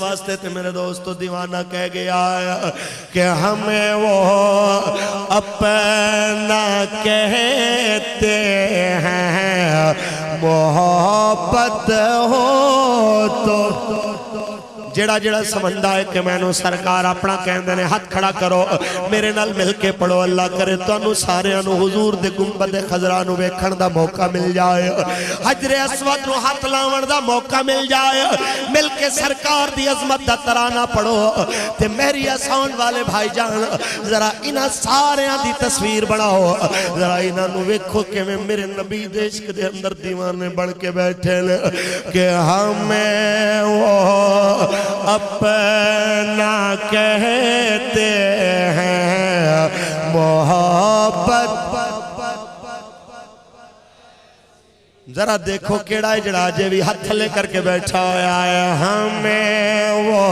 वास्ते ते मेरे दोस्तों दीवाना कह गया कि हमें वो अपना कहते हैं, मोहब्बत हो तो जेड़ा जेड़ा समझदा है कि मैनू सरकार अपना कहंदे ने हाथ खड़ा करो, मेरे नाल मिल के पढ़ो। अल्लाह करे तुहानू सारियां नू हुजूर दे गुंबद खजरा नू वेखण दा मौका मिल जाए, हजरे अस्वद नू हाथ लावण दा मौका मिल जाए, मिल के सरकार दी अजमत दा तराना पढ़ो। ते मेरी साउंड वाले भाईजान जरा इन्हां सारियां दी तस्वीर बनाओ, जरा इन्हां नू वेखो किवें मेरे नबी दे इश्क दे अंदर दीवाने बन के बैठे ने कि हमें वो अपना कहते हैं, मोहब्बत। जरा देखो केड़ा है जड़ा अजे भी हाथ थले करके बैठा होया है, हमें वो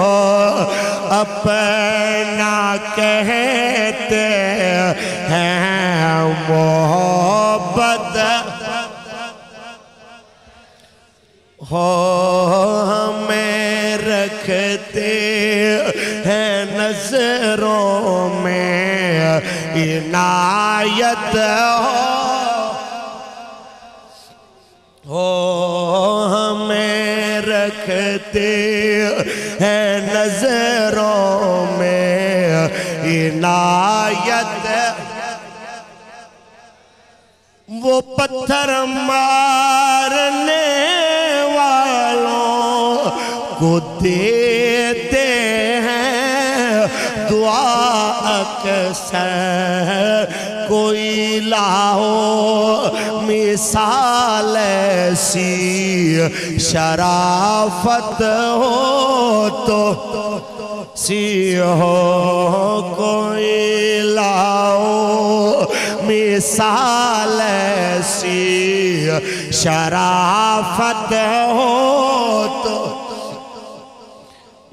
अपना कहते हैं, मोहब्बत हो हमें रखते हैं नजरों में, इनायत हो हमें रखते हैं नजरों में, इनायत। वो पत्थर मारने वालों को देते हैं दुआ अक्सर, कोई लाओ मिसाल ऐसी शराफत हो तो सी हो, कोई लाओ मिसाल ऐसी शराफत हो तो।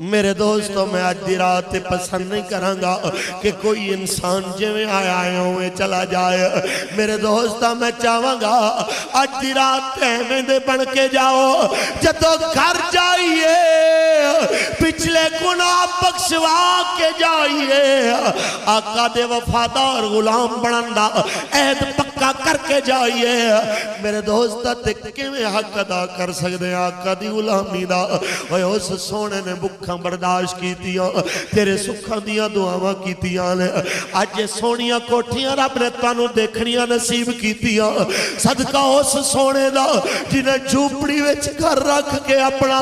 मेरे दोस्तों मैं आज दी रात पसंद नहीं करांगा कि कोई इंसान जिवें आया है चला जाए। मेरे दोस्तों मैं चाहांगा आज दी रात एवें दे बन के जाओ, जदों घर जाइए पिछले गुनाह बख्शवा के जाइए, आका दे वफादार गुलाम बनन दा ऐद पक्का करके जाइए। मेरे दोस्त ते किवें हक अदा कर सकदे आका दी गुलामी दा। ओए उस सोने ने भुखा बर्दाश्त कीतियां, तेरे सुखां दियां दुआवां कीतियां ने, अज सोहणियां कोठियां रब ने तुहानू देखणियां नसीब कीतियां। सदका उस सोने दा जिन्हें झूपड़ी विच घर रख के अपना,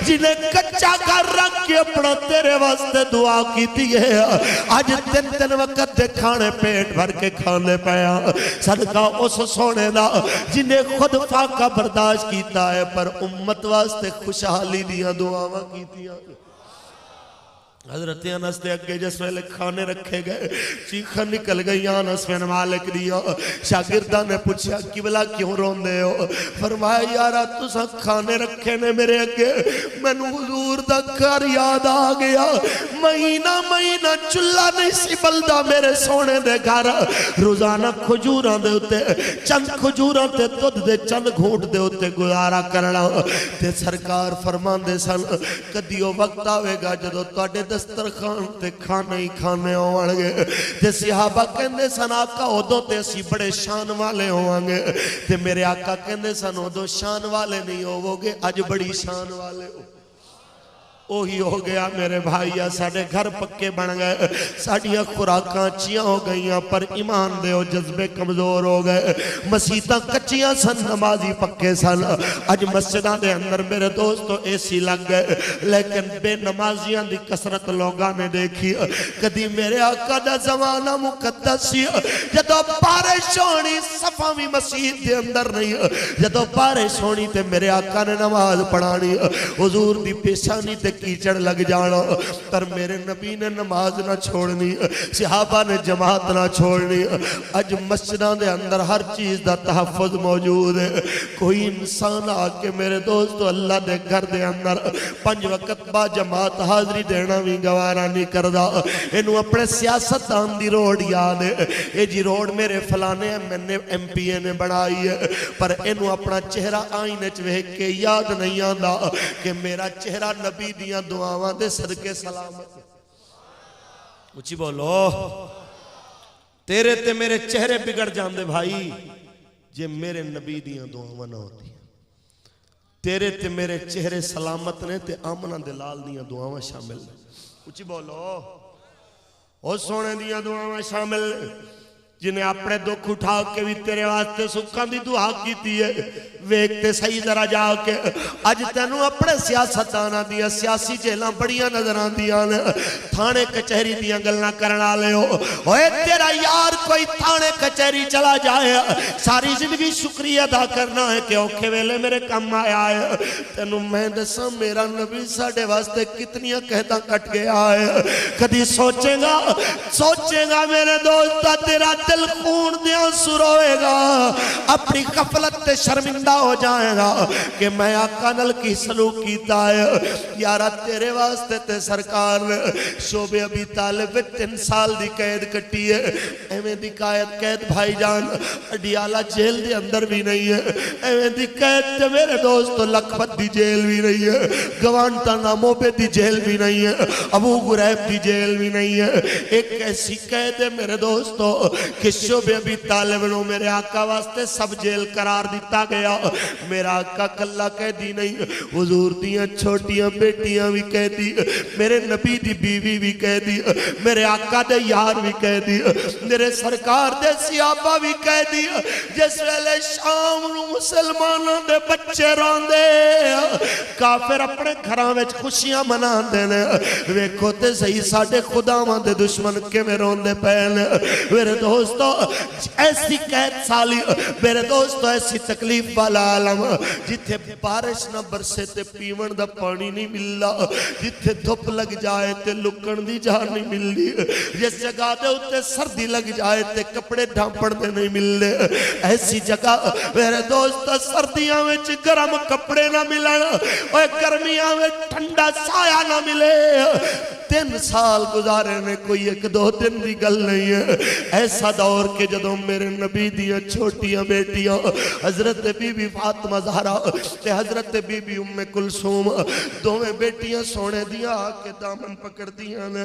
जिन्हें कच्चा घर रख के अपना तेरे वास्ते दुआ कीती है। अज तीन तीन वक्त दे खाने पेट भर के खाने पाया। सदका उस सोने दा जिन्हें खुद फाका बर्दाश्त कीता है पर उम्मत वास्ते खुशहाली दियां दुआवां कीतियां। हजरत अनस दे अगे जिस वेले खाने रखे गए चीखा निकल गई अनस बिन मालिक दिया। शागिर्दां ने पूछा किबला क्यों रोंदे हो? फरमाया यारा तुसां खाने रखे ने मेरे अगे, मैनू हुजूर दा घर याद आ गया। महीना महीना चुल्ला नहीं सी बलदा मेरे सोने दे घर। रोजाना खजूरां दे उत्ते चंद खजूरां ते दुध दे चंद घूंट दे उत्ते गुजारा करना। ते सरकार फरमांदे सन कदी ओ वक्त आवेगा जदों तुहाडे दस्तरखान ते खाने ही खाने होवणगे। ते सहाबा कहंदे सन आका उदों ते असीं बड़े शान वाले होवांगे। ते मेरे आका कहंदे सन उदों शान वाले नहीं होवोगे, अज बड़ी शान वाले हो। ओही हो गया मेरे भाई, साडे घर पक्के बन गए, साडियां खुराकां अच्छियां हो गई पर ईमान दे जज्बे कमजोर हो गए। मसीतां कच्चियां सन, नमाजी पक्के सन। अज मस्जिदां दे अंदर मेरे दोस्तों एसी लग गए, लेकिन बेनमाजियां दी कसरत लोगां ने देखी। कदी मेरे आका दा जमाना मुकद्दस सी, जदों बारिश होनी सफा भी मस्जिद दे अंदर नहीं, जदों बारिश होनी ते मेरे आका ने नमाज पढ़ानी, हुजूर दी पेशानी ते कीचड़ लग जाना, पर मेरे नबी ने नमाज ना छोड़नी, सहाबा ने जमात ना छोड़नी। अज मस्जिदां दे अंदर हर चीज दा तहफ़्फ़ुज़ मौजूद है। कोई इंसान आके मेरे दोस्तों अल्लाह दे घर दे अंदर 5 वक्त बा जमात हाजरी देना भी गवारा नहीं करदा। इनू अपने सियासतदान दी रोड याद है, ये जी रोड मेरे फलाने MPA ने बनाई है, पर इनू अपना चेहरा आईने च वेख के याद नहीं आंदा कि मेरा चेहरा नबी दी दियां दुआवां दे सदके सलामत। उची बोलो। तेरे ते मेरे चेहरे बिगड़ जाते भाई जे मेरे नबी दियां दुआवां ना होती। तेरे ते मेरे चेहरे सलामत ने ते आमना दे लाल दियां दुआवां शामिल ने। उची बोलो। ओ सोने दियां दुआवां शामिल जिन्हें अपने दुख उठा के भी तेरे वास्ते सुखा की दुआ की है। वेखते सही जरा जाके अज तेनू अपने सियासतदाना दियां सियासी जेलां बड़ियां नजर आंदियां ने। थाने कचहरी दियां गल्लां करन वाले हो ओए तेरा यार कोई थाने कचहरी चला जाए सारी जिंदगी शुक्रिया अदा करना है कि औखे वेले मेरे काम आया है। तेनू मैं दसा मेरा नबी साडे वास्ते कितनियां कहता कट गया है। कदी सोचेगा सोचेगा मेरे दोस्त तेरा दिल खून दे आंसू रोएगा। अपनी गफलत ते शर्मिंदा हो जाएगा कि मैं आका नाल की सलूक कीता है। यारा तेरे वास्ते ते सरकार ने शोबे अबी तालिब 3 साल दी कैद कटी है। एवें दी कैद भाईजान अडियाला जेल दे अंदर भी नहीं है। एवें दी कैद ते मेरे दोस्त लखपत दी जेल भी नहीं है। गवांटानामो पे दी जेल भी नहीं है। अबू गुरैब दी जेल भी नहीं है। एक ऐसी कैद है मेरे दोस्तों कि शोबे अबी तालिब नूं मेरे आका वास्ते सब जेल करार दिता गया। मेरा आका कल्ला कैदी नहीं हुजूर दियां छोटियां बेटियां भी कैदी मेरे नबी दी बीवी भी कैदी मेरे आका दे यार भी कैदी मेरे सरकार दे सियाबा भी कैदी। जिस वेले शाम नूं मुसलमानां दे बच्चे रोंदे काफिर अपने घरां विच खुशियां मनांदे ने। वेखो ते सही साडे खुदावां दे दुश्मन किवें रोंदे पे ने। मेरे दोस्तों ऐसी कैद साली मेरे दोस्तों ऐसी तकलीफ वाला आलम जिथे बारिश ना बरसे ते पीवन दा पानी नहीं मिलता। जिथे धुप लग जाए ते लुकण दी जान नहीं मिलती। जिस जगह दे उत्ते सर्दी लग जाए ते कपड़े ढांपण दे नहीं मिलते। ऐसी जगह मेरे दोस्त सर्दियां विच गर्म कपड़े ना मिलन और गर्मियां में ठंडा साया ना मिले। 3 साल गुजारे ने कोई 1-2 दिन की गल नहीं है। ऐसा दौर के जदों मेरे नबी दियां छोटियां बेटियां हजरत बीबी फातिमा ज़हरा ते हजरत बीबी उम्मे कुलसूम दोवें बेटियां सोने दियां आके दामन पकड़दियां ने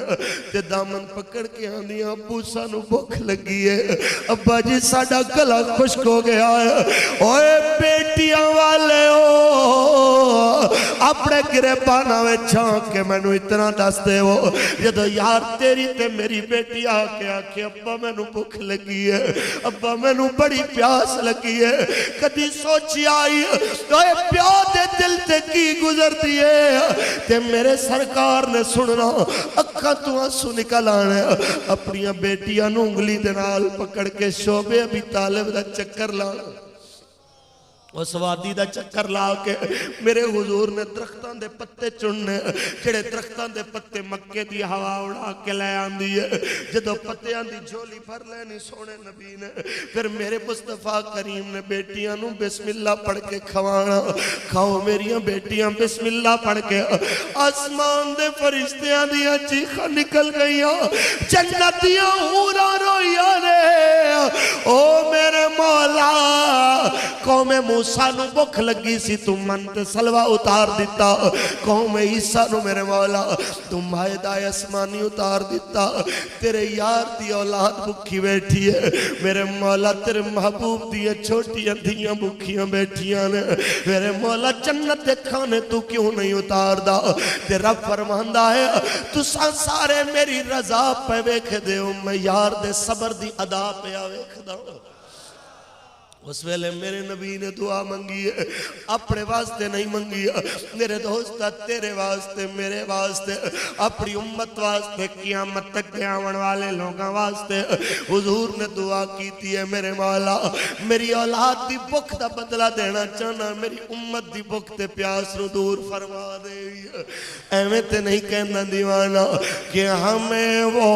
ते दामन पकड़ के आंदियां अब्बू सानू भुख लगी है। अब्बा जी साडा गला खुश्क हो गया है। ओए बेटियां वाले ओ अपने गिरेबाना में झांक के मैनू इतना दस दे जदों यार तेरी ते मेरी बेटी आके आखे अब्बा मैनू भुख लगी है अब्बा मैनू बड़ी प्यास लगी है। कदी सोची आई प्यो दे दिल ते की गुजरती है ते मेरे सरकार ने सुनना अखा तू आंसू निकल आने। अपनी बेटियां नू उंगली दे नाल पकड़ के शोबे अबी तालिब दा चक्कर लाना उस वादी का चक्कर ला के मेरे हुजूर ने दरख्तों के पत्ते चुनने जेड़े दरख्तों के पत्ते मक्के की हवा उड़ा के लै आंदी है। जदों पत्तियां की झोली भर लैनी सोने नबी ने फिर मेरे मुस्तफा करीम ने बेटियां नू बिस्मिल्लाह पढ़ के खवाना। खाओ मेरिया बेटियां बिस्मिल्लाह पढ़ के आसमान के फरिश्तियां दियां चीखां निकल गई जन्नत दियां हूरां रोईयां ने। ओ मेरे मौला कौमे मूसा नू भुख लगी सी तू मन ते सलवा उतार दिता। कौम ईसा नू मेरे मौला तू मायदा आसमानी उतार दिता। तेरे यार दी औलाद भुखी बैठी है मेरे मौला तेरे महबूब दी छोटियां धियां भुखियां बैठियां ने। मेरे मौला जन्नत दे खाने तू क्यों नहीं उतारदा। ते रब फरमांदा है तुसां सारे मेरी रजा पे वेखदे हो मैं यार दे सबर दी अदा पे वेखदा। उस वेले मेरे नबी ने दुआ मंगी है अपने वास्ते नहीं मंगी मेरे दोस्त तेरे वास्ते मेरे वास्ते अपनी उम्मत वास्ते क़यामत तक आने वाले लोगों वास्ते हुजूर ने दुआ की है। मेरे मौला मेरी औलाद की भुख का बदला देना चाहना मेरी उम्मत की भुख ते प्यास नू दूर फरमा दे। एवें ते नहीं कहना दीवाना कि हमें वो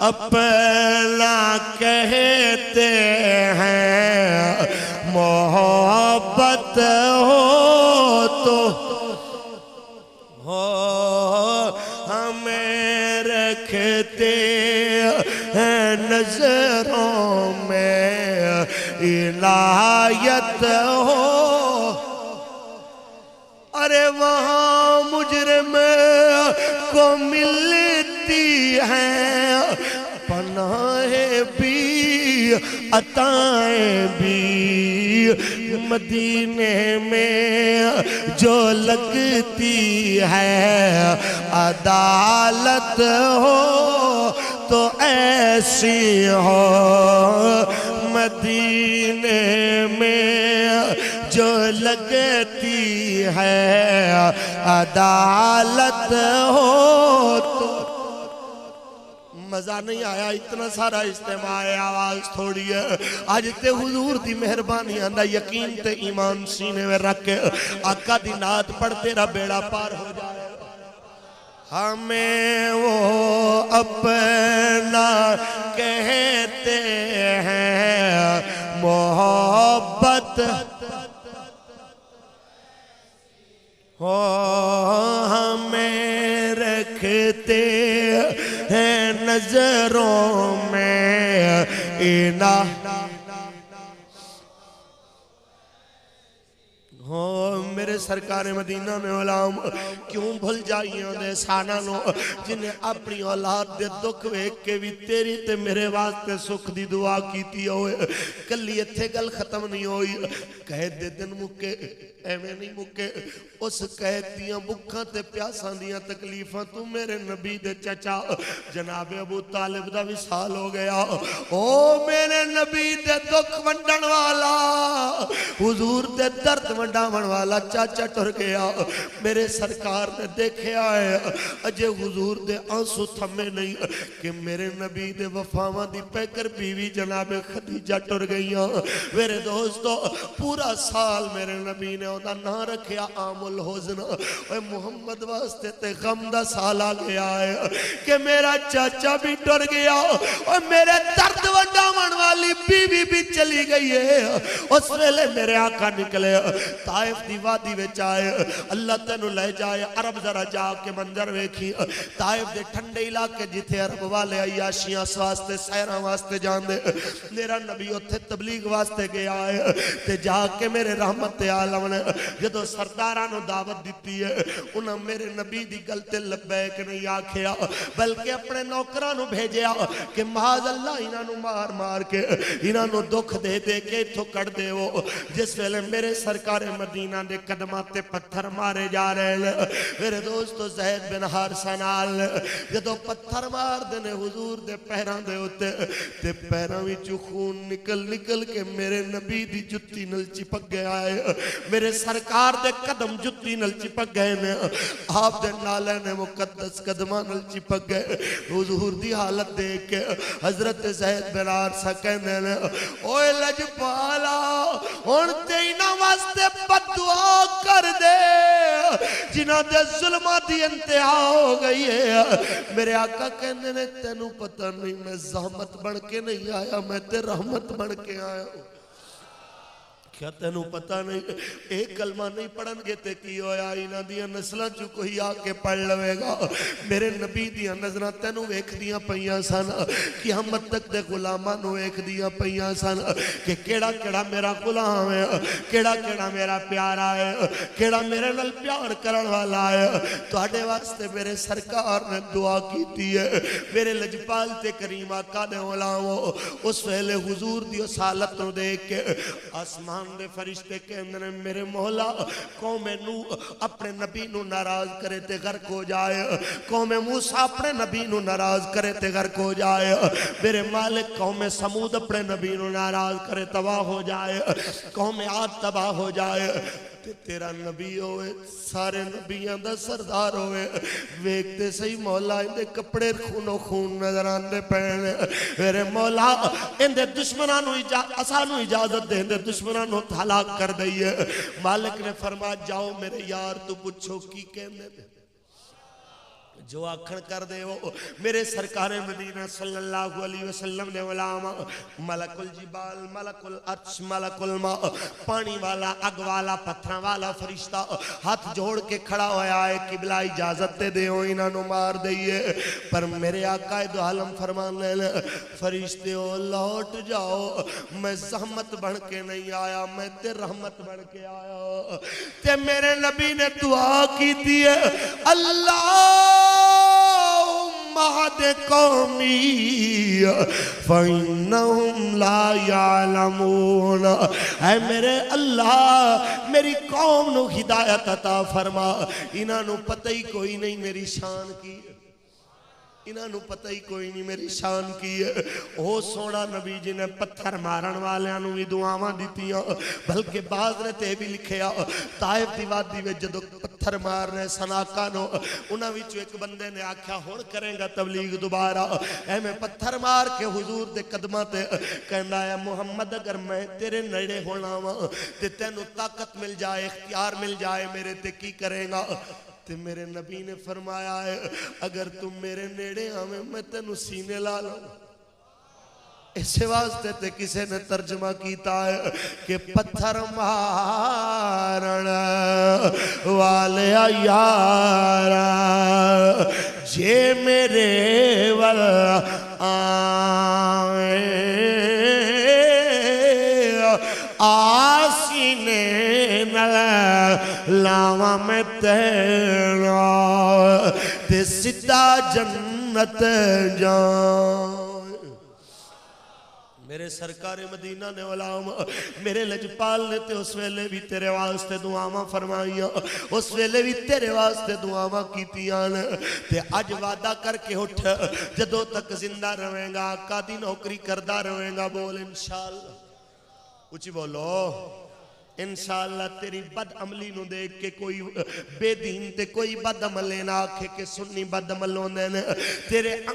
अपना कहते हैं मोहब्बत हो तो हो हमें रखते हैं नजरों में इनायत हो। अरे वहाँ मुजरिम को मिलती हैं पनाहे भी अताएं भी, मदीने में जो लगती है अदालत हो तो ऐसी हो, मदीने में जो लगती है अदालत हो तो। मजा नहीं आया, इतना सारा इस्तेमाल है, आवाज थोड़ी है। आज ते हुजूर दी मेहरबानी आंदा यकीन ते ईमान सीने में रख के आका दी नात पढ़ तेरा बेड़ा पार हो जाए। हमें वो अपना कहते हैं मोहब्बत हो, हमें रखते हैं नजरों में इना हो। मेरे सरकार मदीना में गुलाम क्यों भूल जाइए उन्हें साना नो जिन्हें अपनी औलाद दे दुख वेख के भी तेरी ते मेरे वास्ते सुख दी दुआ कीती होए। कली इत्थे गल खत्म नहीं हुई, कह दे दिन मुके एवें नहीं मुके। उस कैद दियां भुखां ते प्यासां दियां तकलीफां तू मेरे नबी दे चचा जनाब अबू तालिब दा विसाल हो गया। ओ मेरे नबी दे दुख वंडण वाला, हुजूर दे दर्द वंडावण वाला चाचा टुर गया। मेरे सरकार ने देखा है अजे हुजूर दे आंसू थमे नहीं कि मेरे नबी दे वफावां दी पैकर बीवी जनाब खदीजा टुर गई। मेरे दोस्तों पूरा साल मेरे नबी ने ओदा नाम रखा आमुल हुज़्न। ओए मुहम्मद वास्ते ते गम दा साल आ गया है कि मेरा चाचा भी टुर गया और मेरे दर्द वंडावण वाली बीवी भी चली गई है। उस वेले मेरे आका निकले ताइफ दी वादी विच आए, अल्लाह तेनू ले जाए अरब जरा जाके मंजर वेखी। ताइफ दे ठंडे इलाके जिथे अरब वाले अयाशियां वास्ते सैरां वास्ते जांदे, मेरा नबी उत्थे तबलीग वास्ते गया है ते जाके मेरे रहमत आलम ने जदों सरदारां नू दावत दी है उन्हें मेरे नबी दी गल ते लब्बैक नहीं आखिया बल्कि अपने नौकरां नू भेजिया कि माज अल्लाह इन्हां नू मार मार के इन्हां नू दुख दे दे के इथों कढ़ देवो। जिस वेले मेरे सरकार मदीना दे कदमां ते पत्थर मारे जा रहे हैं, मेरे दोस्तों ज़ैद बिन हारिसा नाल जदों पत्थर मारदे ने हुजूर दे पैरां दे उत्ते ते पैरां विचों खून निकल निकल के मेरे नबी दी जुत्ती नाल चिपक गया है। मेरे सरकार दे कदम जुत्ती नाल चिपक गए ने, आप दे नाले ने मुकद्दस कदमां नाल चिपक गए। हुजूर दी हालत देख के हजरत ज़ैद बिन हारिसा कहंदे ने ओए लजपाला हुण ते इन्हां वास्ते बददुआ कर दे जिन्हां दे जुल्मां दी इंतहा हो गई है। मेरे आका कहंदे ने तैनू पता नहीं मैं ज़हमत बन के नहीं आया, मैं ते रहमत बन के आया हूं। क्या तेनू पता नहीं एक कलमा नहीं पढ़नगे ते की होया इन्हां दियां नस्लां चों कोई आके पढ़ लवेगा। मेरे नबी दियां नज़रां तैनू वेखदियां पईयां सन, क़यामत तक दे गुलामां नू वेखदियां पईयां सन कि केड़ा केड़ा मेरा गुलाम है, केड़ा केड़ा मेरा प्यारा है, केड़ा मेरे नाल प्यार करन वाला है। तुहाडे वास्ते मेरे सरकार ने दुआ कीती है। मेरे लजपाल ते करीम आका दे गुलामो उस वेले हुजूर दी उस हालत नू देख के आसमान दे फरिश्ते कहंदे ने मेरे मौला कौम नू अपने नबी नू नाराज करे ते गर्क हो जाए, कौम मूसा अपने नबी नू नाराज करे ते गर्क हो जाए। मेरे मालिक कौम समूद अपने नबी नू नाराज करे तबाह हो जाए, कौम आद तबाह हो जाए। तेरा नबी होवे सारे नबियां दा सरदार होवे, वेखते सही मौला इनके कपड़े खूनो खून नजर आंदे पैण। मेरे मौला इनके दुश्मनां नू असानू इजाजत दे दे दुश्मनां नू हलाक कर दईए। मालिक ने फरमाया जाओ मेरे यार तू पुछो की कहंदे जो आखण कर दे वो। मेरे सरकार मदीना सल्लल्लाहु अलैहि वसल्लम ने गुलाम मलकुल जिबाल मलकुल अर्श मलकुल मा पानी वाला अग वाला पत्थर वाला फरिश्ता हाथ जोड़ के खड़ा होया है किबला इजाजत दे दो इन्हां नू मार दईए। पर मेरे आका दो आलम फरमाने ने फरिश्ते ओ लौट जाओ, मैं ज़हमत बन के नहीं आया, मैं ते रहमत बन के आया। ते मेरे नबी ने दुआ की थी अल्लाह कौमी फइन्नहुम ला यालमून। ऐ मेरे अल्लाह मेरी कौम नू हिदायत अता फरमा, इन्हां पता ही कोई नहीं मेरी शान की, इन्हों पता ही कोई नहीं मेरी शान की है। ओ सोना नबी जी ने पत्थर मारन वालों भी दुआवां दित्तियां, बल्कि बाज ने ते भी लिखिया ताइफ दी वादी में जदों पत्थर मार रहे सनाका नो, उन्हां विचों एक बंदे ने आख्या हुण करेगा तबलीग दोबारा, एवें पत्थर मार के हुजूर दे कदमां ते कहंदा है मुहम्मद अगर मैं तेरे नेड़े होना वा ते तैनूं ताकत मिल जाए, इख्तियार मिल जाए मेरे ते की करेगा? ते मेरे नबी ने फरमाया है अगर तुम मेरे नेड़े आवे मैं तेनू सीने ला लूं। इस वास्ते ते किसी ने तर्जमा किया है कि पत्थर मारन वाले यारा जे मेरे वल आए आसीने लावा मैं तेरा ते सीधा जन्नत जाए। मेरे सरकार मदीना ने वलाम मेरे लजपाल ने ते उस वेले भी तेरे वास्ते दुआवां फरमाइया, उस वेले भी तेरे वास्ते दुआवां कीतियां ने। ते अज वादा करके उठ जदों तक जिंदा रहेगा आका दी नौकरी करदा रहेगा, बोल इंशाअल्लाह, उची बोलो इंशाअल्लाह। तेरी बद अमली नु देख के कोई बेदीन ते कोई बद अमले ना आखे कि सुन्नी बद अमल होंदे ने, तेरे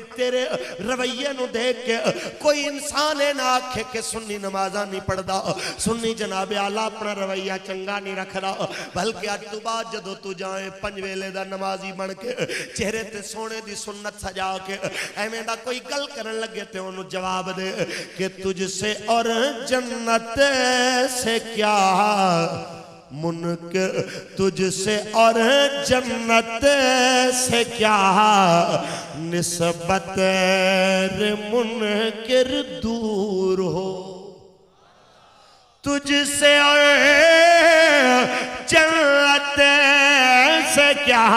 रवैये नु देख के कोई इंसान ना आखे कि सुन्नी नमाज़ा नहीं पढ़दा, सुन्नी जनाबे आला अपना रवैया चंगा नहीं रखदा। बल्कि अज तो बाद जदों तू जाए पंज वेले दा नमाजी बन के चेहरे ते सोने दी सुन्नत सजा के एवें दा कोई गल करन लगे ते ओनू जवाब दे कि तुझसे और जन्नत से क्या मुनकर, तुझसे और जन्नत से क्या निस्बत रे मुनकर दूर हो, तुझसे और जन्नत से क्या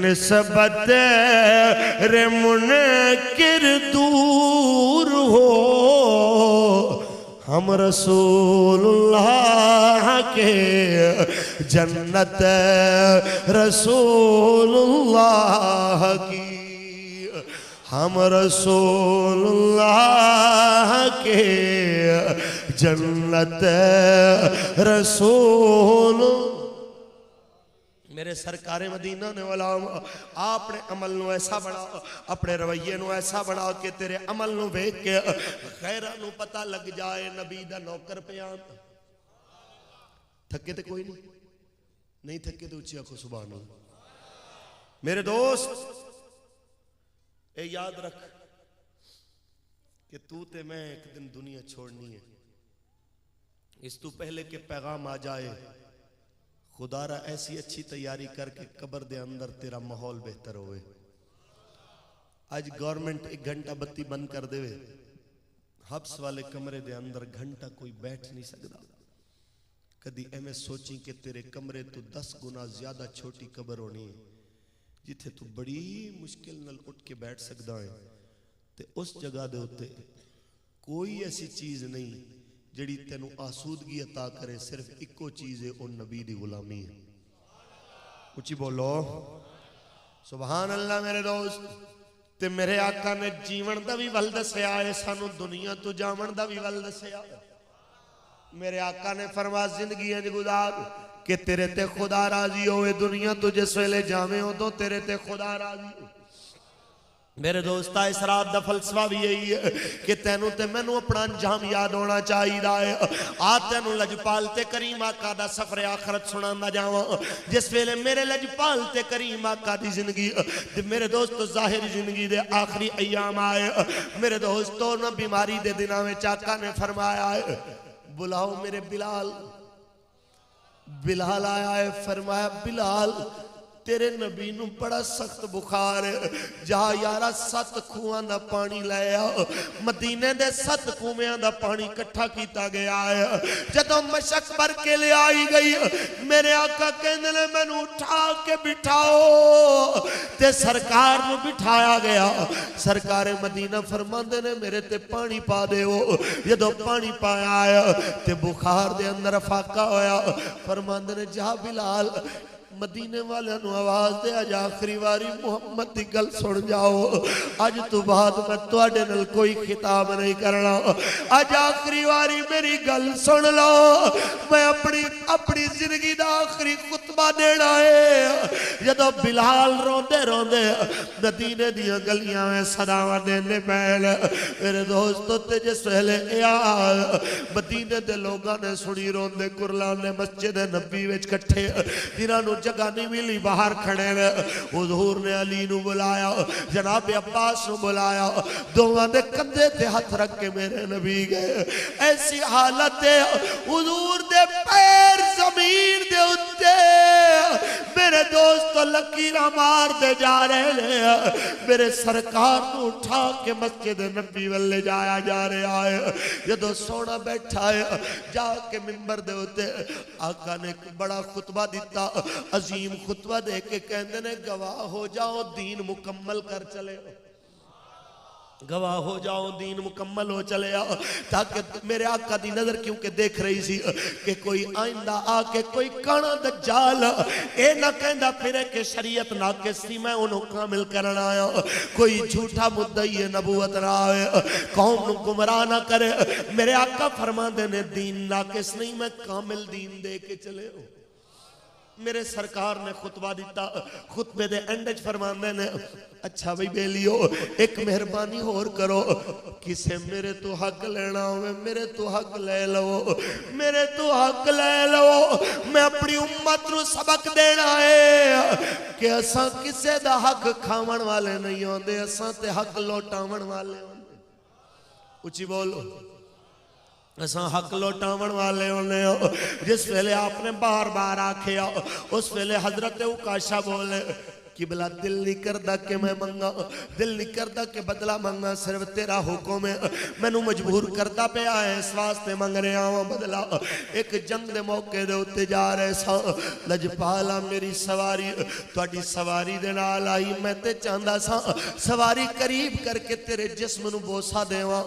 निस्बत रे मुनकर दूर हो। हम रसूलुल्लाह के जन्नत रसूलुल्लाह की, हम रसूलुल्लाह के जन्नत रसूल। मेरे सरकारे मदीना ने वलाम अपने अमल नू ऐसा बना, अपने रवैये नू ऐसा बना कि तेरे अमल नू वेख के खैरा नू पता लग जाए नबी दा नौकर पिया। थके तो कोई नहीं थके तो उच्ची आखो सुभान अल्लाह। मेरे दोस्त ए याद रख कि तू ते मैं एक दिन दुनिया छोड़नी है, इस तू पहले के पैगाम आ जाए खुदारा ऐसी अच्छी तैयारी करके कब्र दे अंदर तेरा माहौल बेहतर होवे। आज गवर्नमेंट 1 घंटा बत्ती बंद कर देवे, हब्स वाले कमरे दे अंदर घंटा कोई बैठ नहीं सकता। कदी एवें सोची कि तेरे कमरे तो 10 गुना ज्यादा छोटी कब्र होनी है जिथे तू बड़ी मुश्किल नाल उठ के बैठ सकता है, ते उस जगह दे उत्ते कोई ऐसी चीज नहीं जड़ी तेनू आसूदगी अता करे, सिर्फ इको चीज है ओ नबी दी गुलामी है। उची बोलो सुभान अल्लाह। मेरे दोस्त ते मेरे आका ने जीवन दा भी वल दस्या है, सानू दुनिया तो जावन दा भी वल दस्या। मेरे आका ने फरमा जिंदगी इंज गुजार कि तेरे ते खुदा राजी होवे, दुनिया तो जिस वेले जावे उदों तेरे ते खुदा राजी हो। मेरे दोस्त इस रात का फलसफा भी यही है कि तेनू ते मैनू अपना अंजाम याद होना चाहिए है। आ तेनू लजपाल ते करीम आका दा सफर आखरत सुनाना जावा, जिस वेले मेरे लजपाल ते करीम आका दी जिंदगी ते मेरे दोस्तों जाहिर जिंदगी दे आखिरी अयाम आए। मेरे दोस्तों न बीमारी दे दिनों में आका ने फरमाया है बुलाओ मेरे बिलाल। बिलाल आया है, फरमाया बिलाल तेरे नबी नू बड़ा सख्त बुखार जा यारा 7 खूहां दा पानी लै आ मदीने दे 7 खूहां दा पानी इकट्ठा किया गया है जदों मशक भर के ले आई गई मेरे आका कहंदे ने मैनू उठा के बिठाओ ते सरकार नू बिठाया गया सरकार मदीना फरमांदे ने मेरे ते पानी पा देओ जदों पानी पाया ते बुखार दे अंदर फाका होया फरमांदे ने जा बिलाल मदीने वाले आवाज दे अज आखिरी वारी मुहम्मद की गल सुन जाओ अज तो बाद मैं तुहाडे नाल कोई खिताब नहीं करना अज आखिरी वारी मेरी गल सुन लो मैं अपनी अपनी जिंदगी का आखिरी खुतबा देना है जदों बिलाल रोंदे रोंदे मदीने दियां गलियां में सदावां देने पैन मेरे दोस्तों ते जिस वेले मदीने दे लोगां ने सुनी रोंदे कुरलाने मस्जिद नबी विच इकट्ठे जिन्हां जगह नहीं मिली बाहर खड़े ने हुजूर ने अली नू बुलाया जनाब अब्बास नू बुलाया दोवां दे कंधे ते हाथ रख के मेरे नबी गए ऐसी हालत है हुजूर दे पैर जमीन दे उत्ते मेरे दोस्त लकीरां मार दे जा रहे ने मेरे सरकार नू उठा के मस्जिद नबी वाले जाया जा रहा है जदों सोना बैठा है जाके मिंबर दे उत्ते आका ने एक बड़ा खुतबा दिता अजीम खुतबा दे के कहंदे ने गवाह हो जाओ दीन मुकम्मल कर चले गवाह हो जाओ दीन मुकम्मल हो चले आओ ताकि मेरे आका दी नजर क्योंकि देख रही सी कि कोई आइंदा आके कोई काना दज्जाल ए ना कहंदा फिरे कि शरीयत नाकिस सी मैं उन्हों कामिल करना आया कोई झूठा मुद्दई नबूवत ना आए कौम नू गुमराह ना करे मेरे आका फरमांदे ने दीन नाकिस नहीं मैं कामिल दीन दे के चले हो मेरे सरकार ने खुतबा दिता खुतबे दे एंड च फरमांदे ने अच्छा भाई बेलियो एक मेहरबानी होर करो किसे मेरे तो हक लेना हो मेरे तो हक ले लो मेरे तो हक ले लो मैं अपनी उम्मत नू सबक देना है कि असां किसे दा हक खावन वाले नहीं होंदे असां ते हक लौटावन वाले होंदे उची बोलो असा हक लौटावन वाले होने जिस वेले आपने बार बार आखिया उस वेले हजरत उकाशा बोले किबला दिल नहीं करता कि मैं मंगा दिल नहीं करता कि बदला मंगा सिर्फ तेरा हुक्म है मैनू मजबूर करता पिया है इस वास्ते मंग रहा हूं बदला एक जंग दे मौके दे उत्ते जा रहे सा लजपाला मेरी सवारी तुहाडी सवारी दे नाल आई मैं ते चाहंदा सा सवारी करीब करके तेरे जिस्म नू बोसा देवां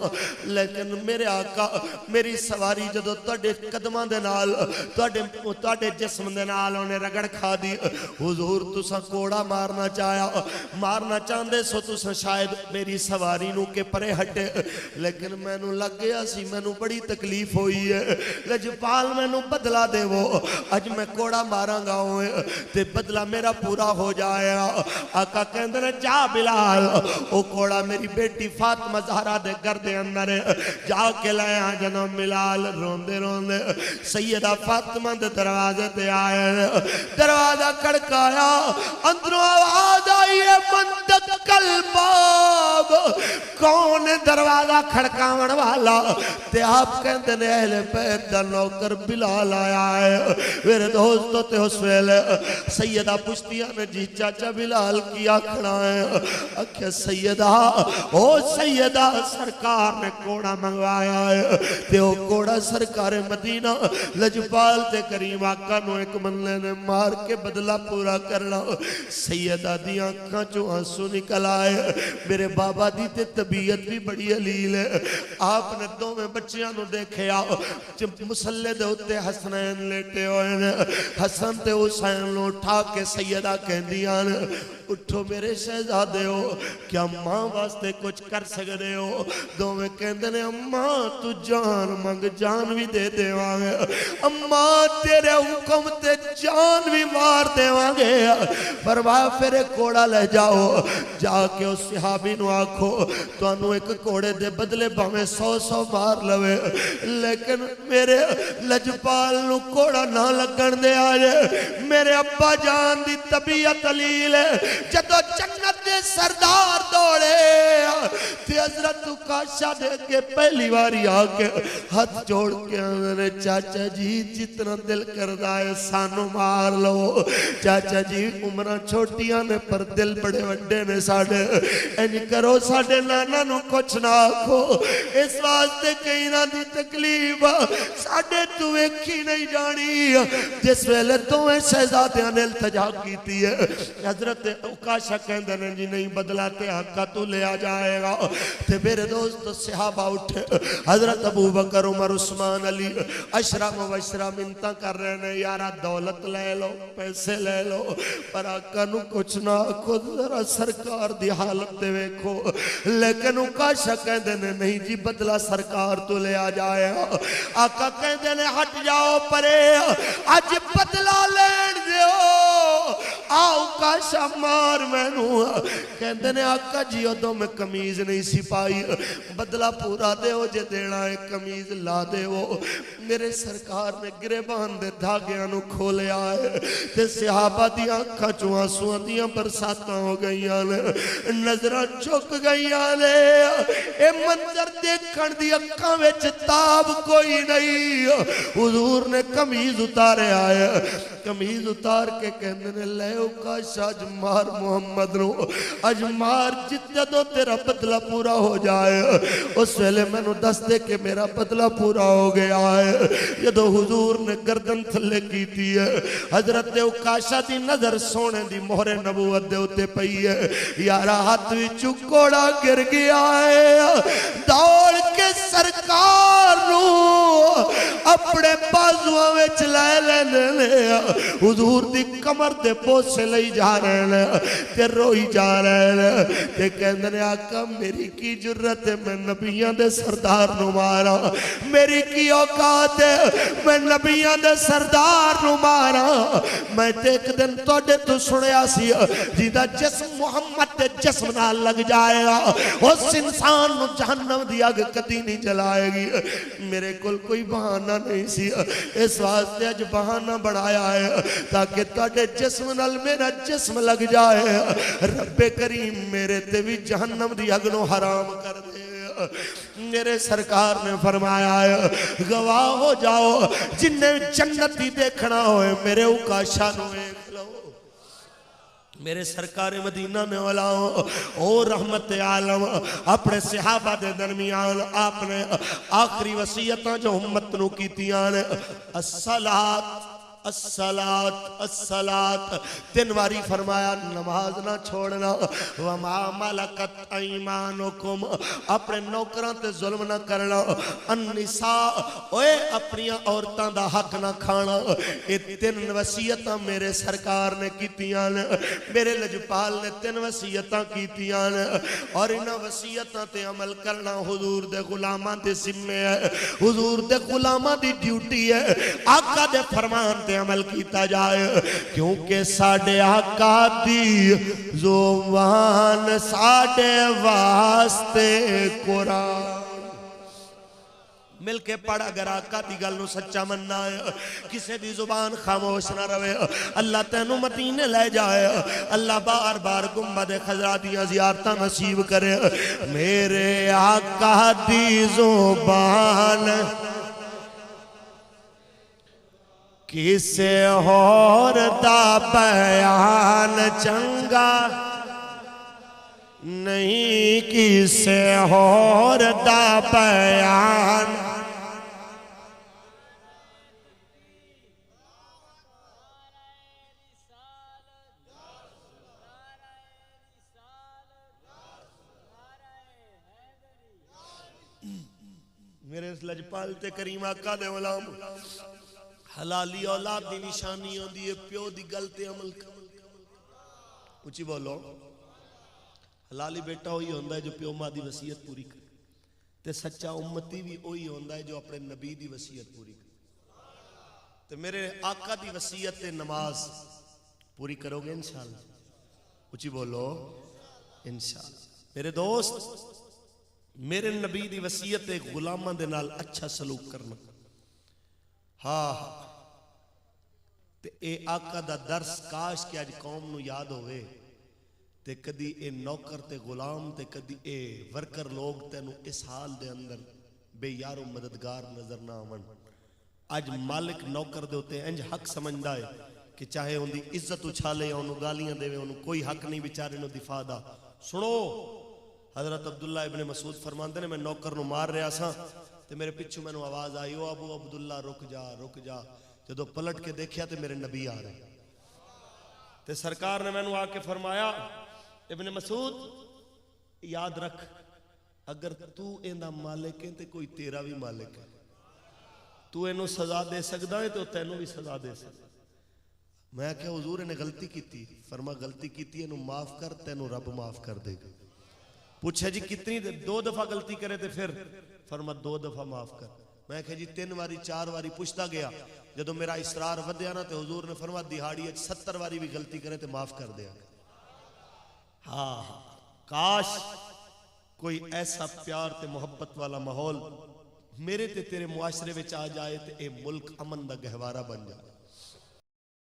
लेकिन मेरे आका मेरी सवारी जदों तुहाडे कदमां दे नाल तुहाडे जिस्म दे नाल उन्हें रगड़ खा दी हुजूर तुसां कोड़ा मारना चाहा मारना चाहते सो तुस शायद मेरी सवारी नू के परे हटे लेकिन मैनू लग गया सी मैनू बड़ी तकलीफ हुई है लजपाल मैनू बदला देवो अज मैं कोड़ा मारांगा ते बदला मेरा पूरा हो जाएगा आका कहंदे ने जा बिलाल ओ कोड़ा मेरी बेटी फातिमा ज़हरा दे घर दे अंदर जाके लाया जन्म बिलाल रोंदे रोंदे सैयदा फातिमा दे दरवाजे ते आए दरवाजा खड़काया अंदरों आवाज आई है मंदक कल बाब कौन दरवाजा खड़कावन वाला ते आप कहते ने अहले पैर दा नौकर बिलाल आया है मेरे दोस्तों ते उस वेले सैयदा पुश्तिया ने जी चाचा बिलाल की आखना है आख्या सैयदा ओ सैयदा सरकार ने कोड़ा मंगवाया है ते ओ कोड़ा सरकार मदीना लजपाल ते करीम आका नु एक बंदे ने मार के बदला पूरा करना सैयदा दी आंखां चों आंसू निकल आए मेरे बाबा दी ते तबीयत भी बड़ी अलील है आपने दोवें बच्चियां नु देखिया मुसल्ले दे उत्ते हसनैन लेटे होए ने हसन ते हुसैन नु उठा के सैयदा कहंदियां उठो मेरे शहजादे हो क्या मां वास्ते कुछ कर सकते हो दोवें कहंदे ने अम्मा तू जान मंग जान भी दे देवांगे अम्मा तेरे हुक्म ते जान भी मार देवांगे फरमाया फिर घोड़ा ले जाओ जाके उस सहाबी नु आखो तुहानू एक घोड़े दे बदले भावें 100 मार लवे लेकिन मेरे लजपाल नु घोड़ा ना लगन दे आज मेरे अब्बा जान दी तबीयत अलील है जदों जन्नत दे सरदार दौड़े ते हजरत काशा दे के पहली बारी आके हाथ जोड़ के आंदे चाचा जी जितना दिल करदा है सानू मार लो। चाचा जी उम्रां छोटियां ने पर दिल बड़े वड्डे ने साडे, इंज करो साडे नाना नू कुछ ना आखो, इस वास्ते कई ना दी तकलीफ साडे तू वेखी नहीं जानी। जिस वेले दोवें शहजादियां ने इल्तजा कीती है, हजरत उकाशा कहंदे ने जी नहीं बदला ते हक्का तू ले आ जाएगा। ते मेरे दोस्त सहाबा उठे, हजरत अबू बकर उमर उस्मान अली अशरा मुबशरा मिन्नतां कर रहे ने यारा दौलत ले लो पैसे ले लो पर आका नू कुछ ना आखो, जरा सरकार दी हालत दे वेखो। लेकिन उकाशा कहंदे ने नहीं जी बदला सरकार तो ले आ जाएगा। आका कहंदे ने हट जाओ परे, अज बदला लेन दिओ। आओ काशा मार मैनू। कहंदे ने आका जी उदों मैं कमीज नहीं सी पाई, बदला पूरा देओ जे देना है कमीज ला देओ। मेरे सरकार ने गिरेबान दे धागियां नू खोलिया है ते सहाबा दी अखां चों आंसुआं दियां बरसातां हो गईयां ने, नजरां झुक गईयां ने। ए मंजर देखण दी अखां विच ताब कोई नहीं। हुजूर ने कमीज उतारे आए, कमीज उतार के कहंदे ने ले काशा अज मार मुहम्मद नू, अज मार जदों तेरा बदला पूरा हो जाए उस वेले मैनू दस दे के मेरा बदला पूरा हो गया है। जदों हुजूर ने गर्दन थले कीती है, हजरत उकाशा दी नजर सोने दी मोहरे नबूवत दे उत्ते पई है। यारा हाथ विचों कोड़ा गिर गया है, दौड़ के सरकार नू अपने बाजुआं विच लै लैंदे ने, हुजूर दी कमर ते बोसे लई जा रहे ने ते रोई जा रहे ने ते कहंदे ने आका मेरी की जुर्रत है मैं नबियां दे सरदार नू मारा, मेरी की औकात है मैं नबियां दे सरदार नू मारा। मैं ते एक दिन तुहाडे तो सुनिया सी जिदा जिस्म मुहम्मद दे जिस्म नाल लग जाएगा उस इंसान नू जहन्नम दी अग कदी नहीं जलाएगी। मेरे कोल कोई बहाना नहीं सी, इस वास्ते अज बहाना बनाया है ताकि तुहाडे जिस्म नाल मेरा जिस्म लग जाए। रब्बे करीम मेरे ते भी जहन्नम दी अग नू हराम कर दे। मेरे सरकार ने फरमाया है गवाह हो जाओ जिन्हें जन्नत ही देखना होए मेरे उकाशा नू वेख लो। मेरे सरकार मदीना ने वालाओ ओ रहमत आलम अपने सहाबा दे दरमियान आपने आखिरी वसीयतां जो उम्मत नू कीतियां ने अस्सलात अस्सलात अस्सलात तीन बारी फरमाया नमाज ना छोड़ना। वमा मलकत ऐमानुकुम अपने नौकरां ते जुल्म ना करना। अन्निसा ओए अपनी औरतां दा हक ना खाना। ये तीन वसीयतां मेरे सरकार ने कीतियां ने, मेरे लजपाल ने तीन वसीयतां कीतियां ने और इन्हां वसीयतां ते अमल करना हुजूर दे गुलामां दे जिम्मे है, हुजूर दे गुलामां दी ड्यूटी है। आका दे फरमान ते अमल किया जाए क्योंकि साडे आका दी जुबान साडे वास्ते कुरान। मिलके पढ़ अगर आका दी गल नू सच्चा मनना है, किसी दी जुबान खामोश ना रहे। अल्लाह तेनू मदीने ले जाए, अल्लाह बार बार गुंबद खजरा दियां ज़ियारतां नसीब करे। मेरे आका दी जुबान किसे होर दा बयान चंगा नहीं, किसे होर दा बयान मेरे लजपाल ते करीम आका दे गुलाम हलाली औलाद की निशानी होती है प्यो की गल ते अमल कर। उची बोलो हलाली बेटा वही होंदा है जो प्यो मां की वसीयत पूरी करे ते सच्चा उम्मती भी वही होंदा है जो अपने नबी की वसीयत पूरी करे। तो मेरे आका की वसीयत ते नमाज पूरी करोगे इंशाअल्लाह। उची बोलो इंशाअल्लाह। मेरे दोस्त मेरे नबी की वसीयत है गुलामां दे नाल अच्छा सलूक करना। हाँ ते ए आका दा दर्स काश के अज कौम नू याद होवे ते कदी ए नौकर ते गुलाम ते कदी ए वर्कर लोग तेनू इस हाल दे अंदर बेयारो मददगार नजर ना आवन। अज मालिक नौकर दे उत्ते इंज हक समझदा है कि चाहे उनकी इज्जत उछाले या उन्होंने गालियां देवे, उन्होंने कोई हक नहीं बेचारे नु दिफा दा। सुनो, हजरत अब्दुल्ला इब्ने मसूद फरमांदे ने मैं नौकर नु मार रहा सा ते मेरे पिछू मैनू आवाज आई, ओ अबू अब्दुल्ला रुक जा रुक जा। जदों पलट के देखिया तो मेरे नबी आ रहे ते सरकार ने मैनू आके फरमाया, इब्ने मसूद याद रख, अगर तू इहदा मालिक है तो कोई तेरा भी मालिक है। तू इनू सजा दे सकदा है तो तैनू भी सजा दे सकदा। मैं क्या हुजूर इन्हें गलती की? फरमा गलती की, इनू माफ कर, तेनू रब माफ कर देगा। पूछे जी कितनी? 2 दफा गलती करे तो फिर फरमा 2 दफा माफ कर। मैं क्या जी 3 बारी 4 बारी पूछता गया, जदों मेरा इसरार वधिया ना तो हुजूर ने फरमा दिहाड़ी 70 बारी भी गलती करे तो माफ कर दिया। हाँ, काश कोई ऐसा प्यार ते मोहब्बत वाला माहौल मेरे ते तेरे मुआशरे विच आ जाए तो यह मुल्क अमन का गहवारा बन जाए।